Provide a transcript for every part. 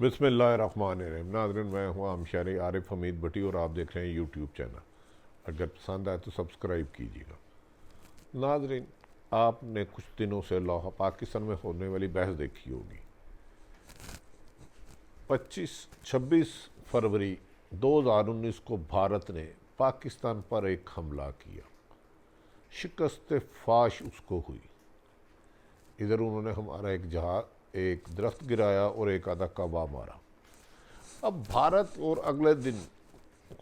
बिस्मिल्लाहिर्रहमानिर्रहीम। नाज़रीन, मैं हूँ आमशारी आरिफ हमीद भट्टी और आप देख रहे हैं यूट्यूब चैनल। अगर पसंद आए तो सब्सक्राइब कीजिएगा। नाज़रीन, आपने कुछ दिनों से लाहौर पाकिस्तान में होने वाली बहस देखी होगी। 26 फरवरी 2019 को भारत ने पाकिस्तान पर एक हमला किया। शिकस्त फाश उसको हुई। इधर उन्होंने हमारा एक दरख्त गिराया और एक आधा कबा मारा। अब भारत और अगले दिन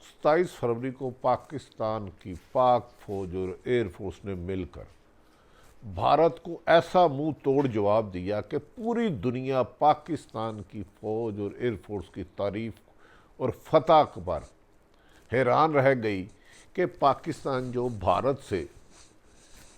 27 फरवरी को पाकिस्तान की पाक फौज और एयरफोर्स ने मिलकर भारत को ऐसा मुंह तोड़ जवाब दिया कि पूरी दुनिया पाकिस्तान की फौज और एयरफोर्स की तारीफ और फतह पर हैरान रह गई कि पाकिस्तान जो भारत से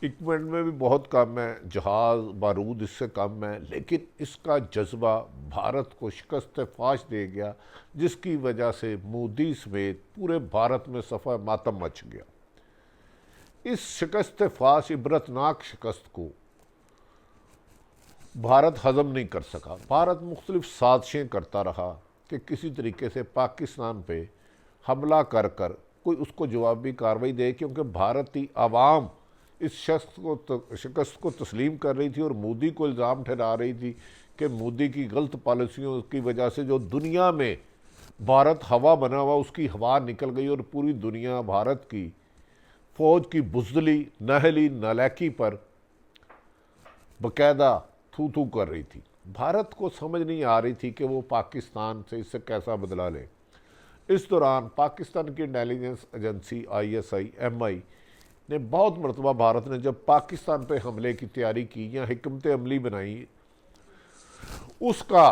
इक्विपमेंट में भी बहुत कम है, जहाज़ बारूद इससे कम है, लेकिन इसका जज्बा भारत को शिकस्त फाश दे गया, जिसकी वजह से मोदी समेत पूरे भारत में सफ़ा मातम मच गया। इस शिकस्त फाश इबरतनाक शिकस्त को भारत हजम नहीं कर सका। भारत मुख्तलिफ साजिशें करता रहा कि किसी तरीके से पाकिस्तान पे हमला कर कर कोई उसको जवाबी कार्रवाई दे, क्योंकि भारतीय आवाम इस शिकस्त को तस्लीम कर रही थी और मोदी को इल्ज़ाम ठहरा रही थी कि मोदी की गलत पॉलिसियों की वजह से जो दुनिया में भारत हवा बना हुआ उसकी हवा निकल गई और पूरी दुनिया भारत की फ़ौज की बुज़दिली, नाअहली, नालायकी पर बाकायदा थू थू कर रही थी। भारत को समझ नहीं आ रही थी कि वो पाकिस्तान से इससे कैसा बदला ले। इस दौरान पाकिस्तान की इंटेलिजेंस एजेंसी ISI MI ने बहुत मरतबा भारत ने जब पाकिस्तान पे हमले की तैयारी की या हिकमत अमली बनाई, उसका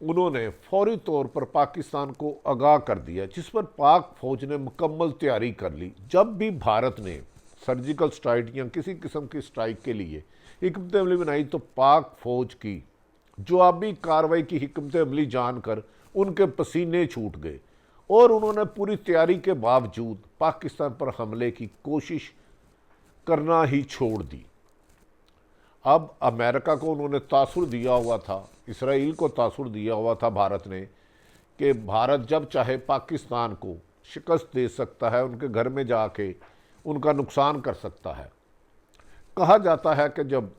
उन्होंने फौरी तौर पर पाकिस्तान को आगाह कर दिया, जिस पर पाक फौज ने मुकम्मल तैयारी कर ली। जब भी भारत ने सर्जिकल स्ट्राइक या किसी किस्म की स्ट्राइक के लिए हिकमत अमली बनाई तो पाक फौज की जवाबी कार्रवाई की हिकमत अमली जानकर उनके पसीने छूट गए और उन्होंने पूरी तैयारी के बावजूद पाकिस्तान पर हमले की कोशिश करना ही छोड़ दी। अब अमेरिका को उन्होंने तासुर दिया हुआ था, इसराइल को तासुर दिया हुआ था भारत ने, कि भारत जब चाहे पाकिस्तान को शिकस्त दे सकता है, उनके घर में जाके उनका नुकसान कर सकता है। कहा जाता है कि जब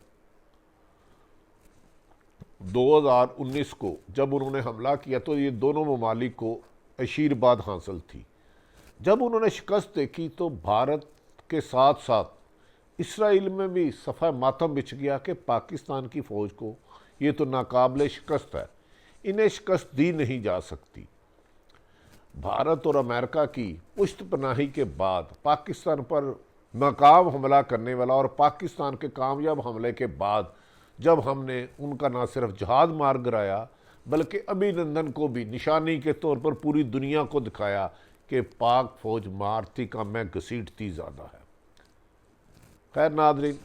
2019 को जब उन्होंने हमला किया तो ये दोनों ममालिक को आशीर्वाद हासिल थी। जब उन्होंने शिकस्त देखी तो भारत के साथ साथ इसराइल में भी सफ़ा मातम बिछ गया कि पाकिस्तान की फ़ौज को ये तो नाकाबिले शिकस्त है, इन्हें शिकस्त दी नहीं जा सकती। भारत और अमेरिका की पुश्त पनाही के बाद पाकिस्तान पर नाकाम हमला करने वाला और पाकिस्तान के कामयाब हमले के बाद जब हमने उनका ना सिर्फ जहाज मार गिराया बल्कि अभिनंदन को भी निशानी के तौर पर पूरी दुनिया को दिखाया कि पाक फौज मारती कम है, घसीटती ज़्यादा है। खैर नाज़रीन,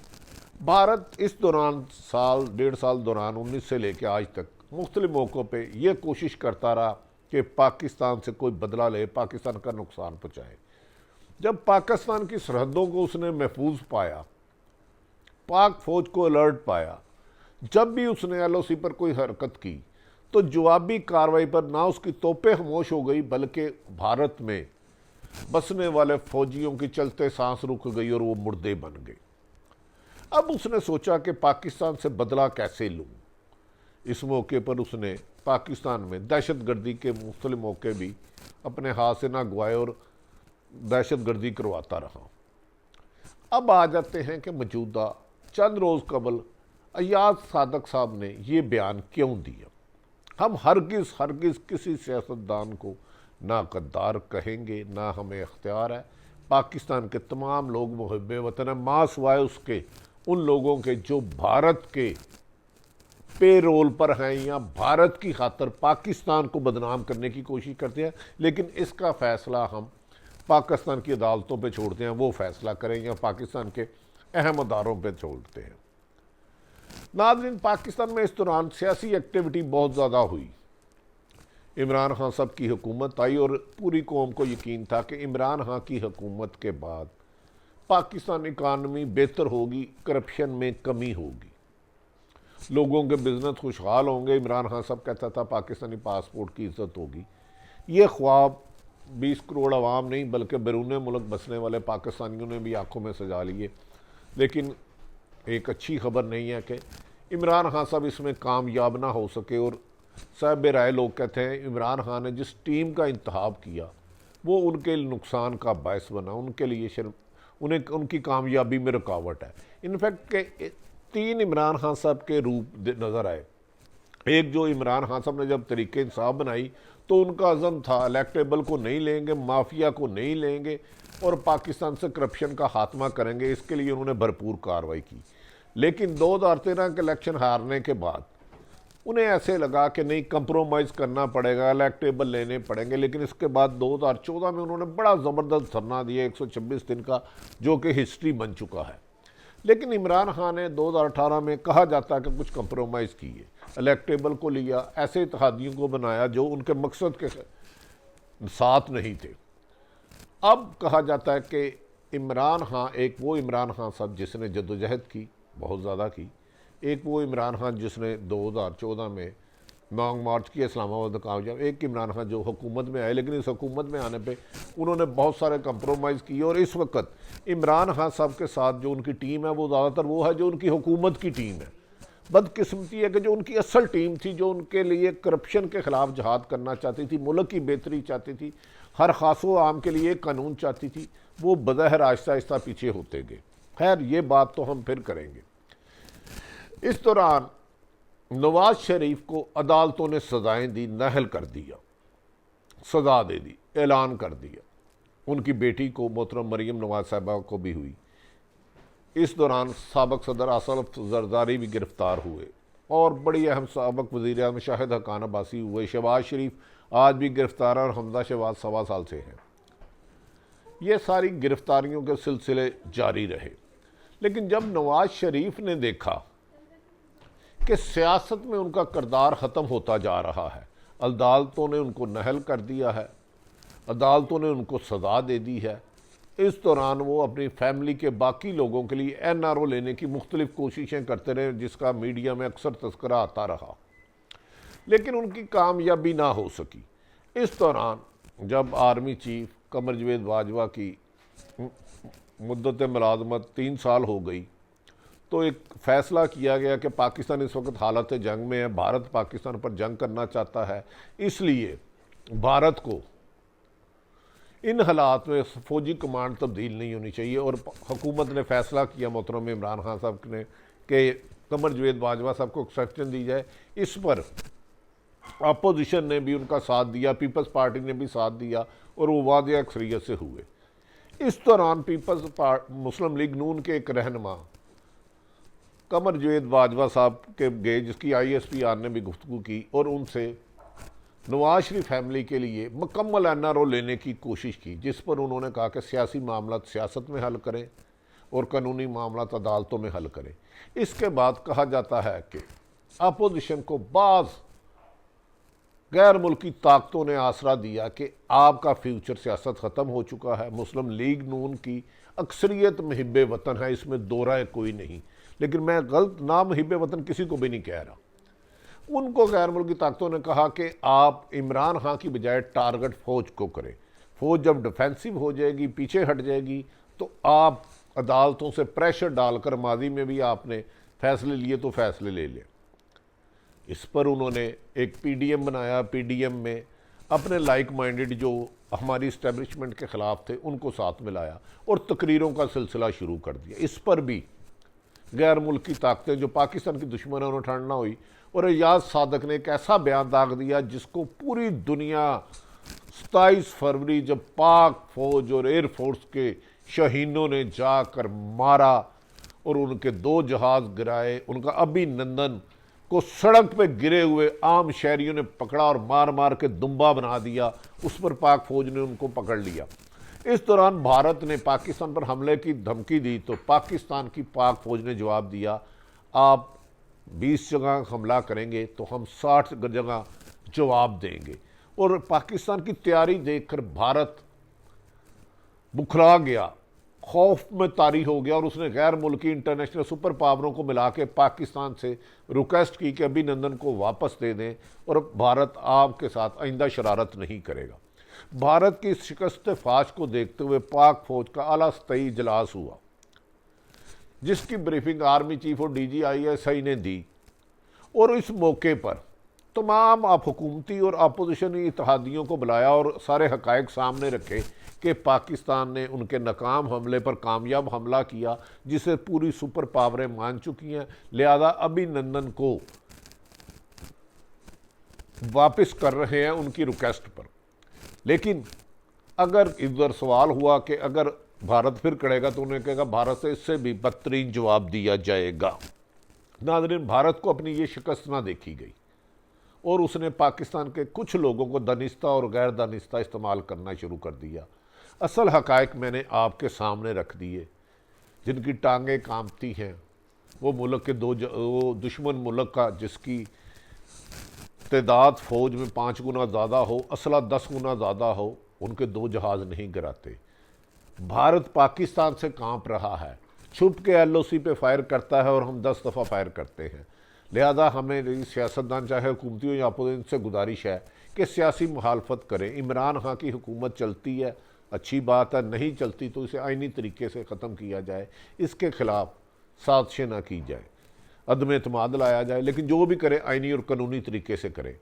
भारत इस दौरान साल डेढ़ साल दौरान 19 से लेकर आज तक मुख्तलिफ मौक़ों पे ये कोशिश करता रहा कि पाकिस्तान से कोई बदला ले, पाकिस्तान का नुकसान पहुँचाए। जब पाकिस्तान की सरहदों को उसने महफूज पाया, पाक फ़ौज को अलर्ट पाया, जब भी उसने LOC पर कोई हरकत की तो जवाबी कार्रवाई पर ना उसकी तोपें खामोश हो गई बल्कि भारत में बसने वाले फौजियों की चलते सांस रुक गई और वो मुर्दे बन गए। अब उसने सोचा कि पाकिस्तान से बदला कैसे लूँ। इस मौके पर उसने पाकिस्तान में दहशतगर्दी के मुख्तलिफ मौके भी अपने हाथ से ना गवाए और दहशतगर्दी करवाता रहा। अब आ जाते हैं कि मौजूदा चंद रोज़ कबल अयाज सादक साहब ने ये बयान क्यों दिया। हम हरगिज़ किसी सियासतदान को ना गद्दार कहेंगे, ना हमें अख्तियार है। पाकिस्तान के तमाम लोग मुहब्बे वतन है, माँ सिवाय उसके उन लोगों के जो भारत के पे रोल पर हैं या भारत की खातर पाकिस्तान को बदनाम करने की कोशिश करते हैं। लेकिन इसका फ़ैसला हम पाकिस्तान की अदालतों पे छोड़ते हैं, वो फ़ैसला करें या पाकिस्तान के अहम अदारों पे छोड़ते हैं। नाज़रीन, पाकिस्तान में इस दौरान सियासी एक्टिविटी बहुत ज़्यादा हुई। इमरान खान साहब की हुकूमत आई और पूरी कौम को यकीन था कि इमरान खान की हुकूमत के बाद पाकिस्तान इकानमी बेहतर होगी, करप्शन में कमी होगी। लोगों के बिजनेस खुशहाल होंगे। इमरान खान साहब कहता था पाकिस्तानी पासपोर्ट की इज्जत होगी। ये ख्वाब 20 करोड़ आवाम नहीं बल्कि बैरून मुल्क बसने वाले पाकिस्तानियों ने भी आंखों में सजा लिए। लेकिन एक अच्छी खबर नहीं है कि इमरान खान साहब इसमें कामयाब ना हो सके। और साहब राय लोग कहते हैं इमरान खान ने जिस टीम का इंतखाब किया वो उनके नुकसान का बायस बना, उनके लिए शर्म, उन्हें उनकी कामयाबी में रुकावट है। इनफैक्ट के 3 इमरान खान साहब के रूप नज़र आए। एक जो इमरान खान साहब ने जब तरीके इंसाफ बनाई तो उनका अज़म था इलेक्टेबल को नहीं लेंगे, माफिया को नहीं लेंगे और पाकिस्तान से करप्शन का खात्मा करेंगे। इसके लिए उन्होंने भरपूर कार्रवाई की। लेकिन 2013 के इलेक्शन हारने के बाद उन्हें ऐसे लगा कि नहीं, कंप्रोमाइज़ करना पड़ेगा, इलेक्टेबल लेने पड़ेंगे। लेकिन इसके बाद 2014 में उन्होंने बड़ा ज़बरदस्त धरना दिया 126 दिन का, जो कि हिस्ट्री बन चुका है। लेकिन इमरान खान ने 2018 में कहा जाता है कि कुछ कंप्रोमाइज़ किए, इलेक्टेबल को लिया, ऐसे इत्तेहादियों को बनाया जो उनके मकसद के साथ नहीं थे। अब कहा जाता है कि इमरान खान, एक वो इमरान खान साहब जिसने जद्दोजहद की, बहुत ज़्यादा की, एक वो इमरान खान जिसने 2014 में लॉन्ग मार्च किया इस्लामाबाद कामयाब, एक इमरान खान जो हुकूमत में आए। लेकिन इस हुकूमत में आने पे उन्होंने बहुत सारे कंप्रोमाइज़ किए। और इस वक्त इमरान खान साहब के साथ जो उनकी टीम है वो ज़्यादातर वो है जो उनकी हुकूमत की टीम है। बदकिस्मती है कि जो उनकी असल टीम थी, जो उनके लिए करप्शन के ख़िलाफ़ जहाद करना चाहती थी, मुल्क की बेहतरी चाहती थी, हर खासो आम के लिए कानून चाहती थी, वो बज़ाहिर आहिस्ता आहिस्ता पीछे होते गए। खैर, ये बात तो हम फिर करेंगे। इस दौरान नवाज शरीफ को अदालतों ने सजाएं दी, नाअहल कर दिया, सजा दे दी, ऐलान कर दिया। उनकी बेटी को मोहतरम मरीम नवाज साहबा को भी हुई। इस दौरान साबिक सदर असफ जरदारी भी गिरफ्तार हुए और बड़ी अहम साबिक वज़ीर आज़म शाहिद हक़ान अब्बासी हुए। शहबाज शरीफ आज भी गिरफ्तार है और हमजा शहबाज 1.25 साल से हैं। ये सारी गिरफ्तारियों के सिलसिले जारी रहे। लेकिन जब नवाज शरीफ ने देखा कि सियासत में उनका किरदार ख़त्म होता जा रहा है, अदालतों ने उनको नाअहल कर दिया है, अदालतों ने उनको सज़ा दे दी है, इस दौरान वो अपनी फैमिली के बाकी लोगों के लिए NRO लेने की मुख्तलिफ कोशिशें करते रहे, जिसका मीडिया में अक्सर तस्करा आता रहा। लेकिन उनकी कामयाबी ना हो सकी। इस दौरान जब आर्मी चीफ कमर जवेद बाजवा की मुद्दत मुलाजमत 3 साल हो गई तो एक फ़ैसला किया गया कि पाकिस्तान इस वक्त हालत जंग में है, भारत पाकिस्तान पर जंग करना चाहता है, इसलिए भारत को इन हालात में फ़ौजी कमांड तब्दील नहीं होनी चाहिए। और हुकूमत ने फ़ैसला किया मोहतरम इमरान खान साहब ने कि कमर जवेद बाजवा साहब को एक्सेप्शन दी जाए। इस पर अपोजिशन ने भी उनका साथ दिया, पीपल्स पार्टी ने भी साथ दिया और वो वादे अक्सरियत से हुए। इस दौरान मुस्लिम लीग नून के एक रहनुमा कमर जवेद बाजवा साहब के गए, जिसकी ISPR ने भी गुफ्तगू की और उनसे नवाज शरीफ फैमिली के लिए मुकम्मल NRO लेने की कोशिश की, जिस पर उन्होंने कहा कि सियासी मामला सियासत में हल करें और कानूनी मामला अदालतों में हल करें। इसके बाद कहा जाता है कि अपोजिशन को बाज़ गैर मुल्की ताकतों ने आसरा दिया कि आपका फ्यूचर सियासत ख़त्म हो चुका है। मुस्लिम लीग नून की अक्सरियत मुहिब्बे वतन है, इसमें दो राय कोई नहीं। लेकिन मैं गलत ना मुहिब्बे वतन किसी को भी नहीं कह रहा। उनको गैर मुल्की ताकतों ने कहा कि आप इमरान खान की बजाय टारगेट फ़ौज को करें। फ़ौज जब डिफेंसिव हो जाएगी, पीछे हट जाएगी, तो आप अदालतों से प्रेशर डालकर, माजी में भी आपने फ़ैसले लिए तो फ़ैसले ले लें। इस पर उन्होंने एक PDM बनाया। PDM में अपने लाइक माइंडेड जो हमारी इस्टेब्लिशमेंट के ख़िलाफ़ थे उनको साथ मिलाया और तकरीरों का सिलसिला शुरू कर दिया। इस पर भी गैर मुल्की ताकतें जो पाकिस्तान की दुश्मन है उन्हें ठंडना हुई और एजाज सादक ने एक ऐसा बयान दाग दिया जिसको पूरी दुनिया 27 फरवरी जब पाक फौज और एयरफोर्स के शहीनों ने जाकर मारा और उनके 2 जहाज़ गिराए, उनका अभिनंदन को सड़क पे गिरे हुए आम शहरियों ने पकड़ा और मार मार के दुम्बा बना दिया। उस पर पाक फौज ने उनको पकड़ लिया। इस दौरान भारत ने पाकिस्तान पर हमले की धमकी दी तो पाकिस्तान की पाक फौज ने जवाब दिया, आप 20 जगह हमला करेंगे तो हम 60 जगह जवाब देंगे। और पाकिस्तान की तैयारी देखकर भारत बुखरा गया खौफ में तारी हो गया और उसने गैर मुल्की इंटरनेशनल सुपर पावरों को मिला के पाकिस्तान से रिक्वेस्ट की कि अभिनंदन को वापस दे दें और भारत आपके साथ आइंदा शरारत नहीं करेगा। भारत की शिकस्त फाश को देखते हुए पाक फौज का आला स्तई इजलास हुआ, जिसकी ब्रीफिंग आर्मी चीफ और DGISI ने दी, और इस मौके पर तमाम आप हुकूमती और अपोजिशन इत्तेहादियों को बुलाया और सारे हकायक सामने रखे कि पाकिस्तान ने उनके नाकाम हमले पर कामयाब हमला किया, जिसे पूरी सुपर पावरें मान चुकी हैं, लिहाजा अभिनंदन को वापस कर रहे हैं उनकी रिक्वेस्ट पर। लेकिन अगर इधर सवाल हुआ कि अगर भारत फिर करेगा तो उन्हें कहेगा भारत से इससे भी बदतरीन जवाब दिया जाएगा। नाज़रीन, भारत को अपनी ये शिकस्त ना देखी गई और उसने पाकिस्तान के कुछ लोगों को दानिस्ता और गैर दानिस्ता इस्तेमाल करना शुरू कर दिया। असल हकायक मैंने आपके सामने रख दिए, जिनकी टांगें कांपती हैं। वो मुल्क के वो दुश्मन मुल्क का जिसकी तादाद फ़ौज में 5 गुना ज़्यादा हो, असला 10 गुना ज़्यादा हो, उनके 2 जहाज़ नहीं गिराते। भारत पाकिस्तान से कांप रहा है, छुप के LOC पे फायर करता है और हम 10 दफ़ा फायर करते हैं। लिहाजा हमें सियासतदान चाहे हुकूमती हो या अपोजिशन से गुजारिश है कि सियासी मुखालफत करें। इमरान खान की हुकूमत चलती है, अच्छी बात है, नहीं चलती तो इसे आइनी तरीके से ख़त्म किया जाए, इसके ख़िलाफ़ साजिशें ना की जाए, अदम एतमाद लाया जाए, लेकिन जो भी करे आइनी और कानूनी तरीके से करें।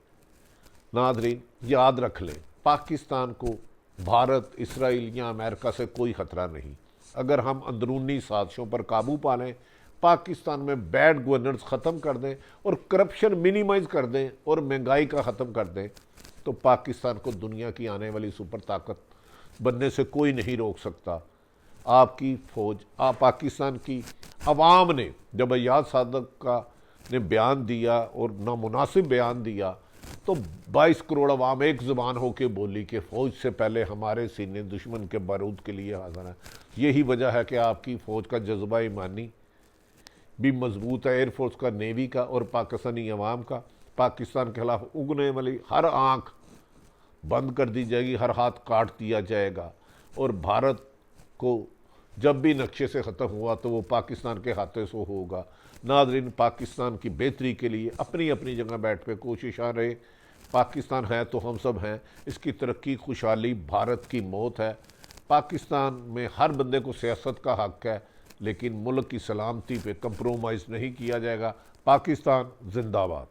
नाज़रीन, याद रख लें, पाकिस्तान को भारत, इसराइल या अमेरिका से कोई ख़तरा नहीं। अगर हम अंदरूनी साजिशों पर काबू पा लें, पाकिस्तान में बैड गवर्नेंस ख़त्म कर दें और करप्शन मिनिमाइज़ कर दें और महंगाई का ख़त्म कर दें, तो पाकिस्तान को दुनिया की आने वाली सुपर ताकत बनने से कोई नहीं रोक सकता। आपकी फ़ौज, पाकिस्तान की अवाम ने जब अय्याज सादक का ने बयान दिया और नामुनासिब बयान दिया, तो 22 करोड़ अवाम एक ज़ुबान होकर बोली कि फ़ौज से पहले हमारे सीने दुश्मन के बारूद के लिए हाज़िर है। यही वजह है कि आपकी फ़ौज का जज्बा ईमानी भी मजबूत है, एयरफोर्स का, नेवी का और पाकिस्तानी अवाम का। पाकिस्तान के खिलाफ उगने वाली हर आँख बंद कर दी जाएगी, हर हाथ काट दिया जाएगा, और भारत को जब भी नक्शे से ख़त्म हुआ तो वो पाकिस्तान के हाथों से होगा। नाज़रीन, पाकिस्तान की बेहतरी के लिए अपनी अपनी जगह बैठ पे कोशिश आ रहे। पाकिस्तान है तो हम सब हैं, इसकी तरक्की खुशहाली भारत की मौत है। पाकिस्तान में हर बंदे को सियासत का हक़ है, लेकिन मुल्क की सलामती पे कंप्रोमाइज़ नहीं किया जाएगा। पाकिस्तान जिंदाबाद।